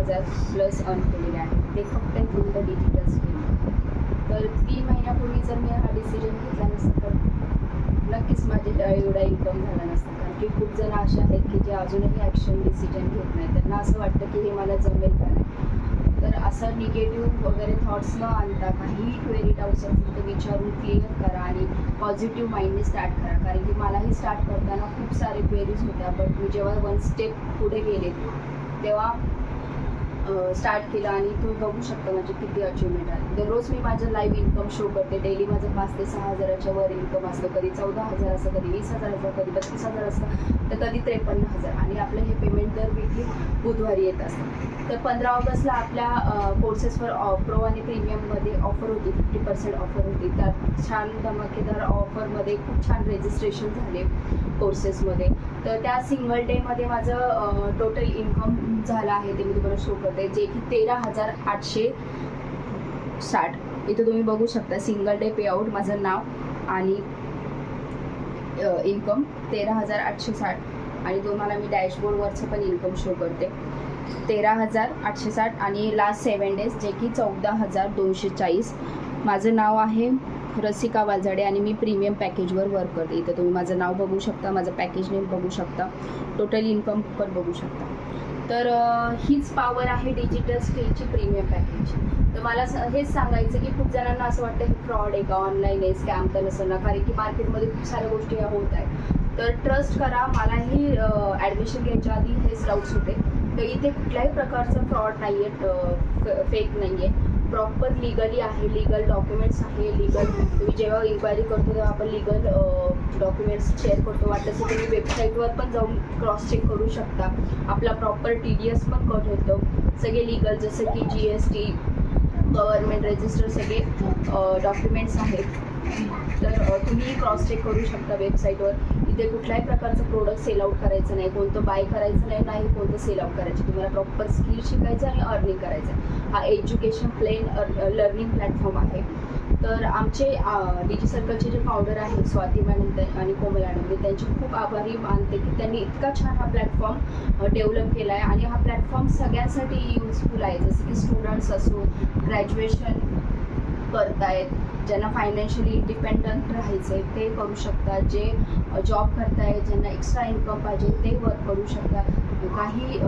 10,000 plus earn केलेले आहे, ते फक्त डिजिटल स्किल. तर 3 महिन्यापूर्वी जर मी हा डिसिजन घेतला नसता तर नक्कीच माझे एवढा इन्कम झाला नसता. कारण की खूप जण असे आहेत की जे अजूनही ॲक्शन डिसिजन घेत नाही. त्यांना असं वाटतं की हे मला जमेल का नाही. तर असं निगेटिव्ह वगैरे थॉट्स न आणता काही क्वेरी डाऊट्स असतील तर विचारून क्लिअर करा आणि पॉझिटिव्ह माइंडने स्टार्ट करा. कारण की मलाही स्टार्ट करताना खूप सारे क्वेरीज होत्या, बट मी जेव्हा 1 स्टेप पुढे गेले तेव्हा स्टार्ट केलं आणि तुम्ही बघू शकता म्हणजे किती अचिव्हमेंट आहे. दररोज मी माझं लाईव्ह इन्कम शो करते. डेली माझं 5 ते 6 हजाराच्या वर इन्कम असतं. कधी 14,000 असतं, कधी 20,000 असतं, कधी 32,000 असतं, तर कधी 53,000. आणि आपलं हे पेमेंट दर वीकली बुधवारी येत असतं. तर 15 ऑगस्टला आपल्या कोर्सेसवर प्रो आणि प्रीमियममध्ये ऑफर होती, 50% ऑफर होती. त्यात छान धमाकेदार ऑफरमध्ये खूप छान रजिस्ट्रेशन झाले कोर्सेसमध्ये. तर त्या सिंगल डेमध्ये माझं टोटल इन्कम झालं आहे ते मी तुम्हाला शो करते, जे की 13,860. इथं तुम्ही बघू शकता सिंगल डे पेआउट, माझं नाव आणि इन्कम 13,860. आणि तुम्हाला मी डॅशबोर्डवरचं पण इन्कम शो करते, 13,860 आणि लास्ट 7 डेज जे की 14,240. माझं नाव आहे रसिका वाजाडे आणि मी प्रीमियम पॅकेजवर वर्क करते. इथं तुम्ही माझं नाव बघू शकता, माझं पॅकेज नेम बघू शकता, टोटल इन्कम पण बघू शकता. तर हीच पॉवर आहे डिजिटल स्किलची प्रीमियम पॅकेज. तर मला हेच सांगायचं की खूप जणांना असं वाटतं हे फ्रॉड आहे का, ऑनलाईन आहे, स्कॅम तर नसेल ना, कारण की मार्केटमध्ये खूप साऱ्या गोष्टी ह्या होत आहेत. तर ट्रस्ट करा. मलाही ॲडमिशन घ्यायच्या आधी हेच डाऊट्स होते. तर इथे कुठल्याही प्रकारचं फ्रॉड नाही आहे, फेक नाही आहे, प्रॉपर लिगली आहे, लिगल डॉक्युमेंट्स आहे. लिगल तुम्ही जेव्हा इन्क्वायरी करतो तेव्हा आपण लिगल डॉक्युमेंट्स शेअर करतो. वाटतं तुम्ही वेबसाईटवर पण जाऊन क्रॉस चेक करू शकता. आपला प्रॉपर TDS पण कट होतं. सगळे लिगल जसं की GST, गव्हर्नमेंट रजिस्टर सगळे डॉक्युमेंट्स आहेत. तर तुम्ही क्रॉस चेक करू शकता वेबसाईटवर. इथे कुठल्याही प्रकारचं प्रोडक्ट सेल आउट करायचं नाही, कोणतं बाय करायचं नाही, कोणतं सेल आउट करायचं. तुम्हाला प्रॉपर स्किल शिकायचं आणि अर्निंग करायचं. हा एज्युकेशन लर्निंग प्लॅटफॉर्म आहे. तर आमचे DG सर्कलचे जे फाउंडर आहेत स्वाती मॅडम आणि कोमल मॅडम, मी त्यांचे खूप आभारी मानते की त्यांनी इतका छान हा प्लॅटफॉर्म डेव्हलप केला आहे. आणि हा प्लॅटफॉर्म सगळ्यांसाठी युजफुल आहे, जसं की स्टुडंट्स असो, ग्रॅज्युएशन करतायत, ज्यांना फायनान्शियली इंडिपेंडंट राहायचं आहे ते करू शकतात, जे जॉब करतायत, ज्यांना एक्स्ट्रा इन्कम पाहिजे ते वर्क करू शकतात. काही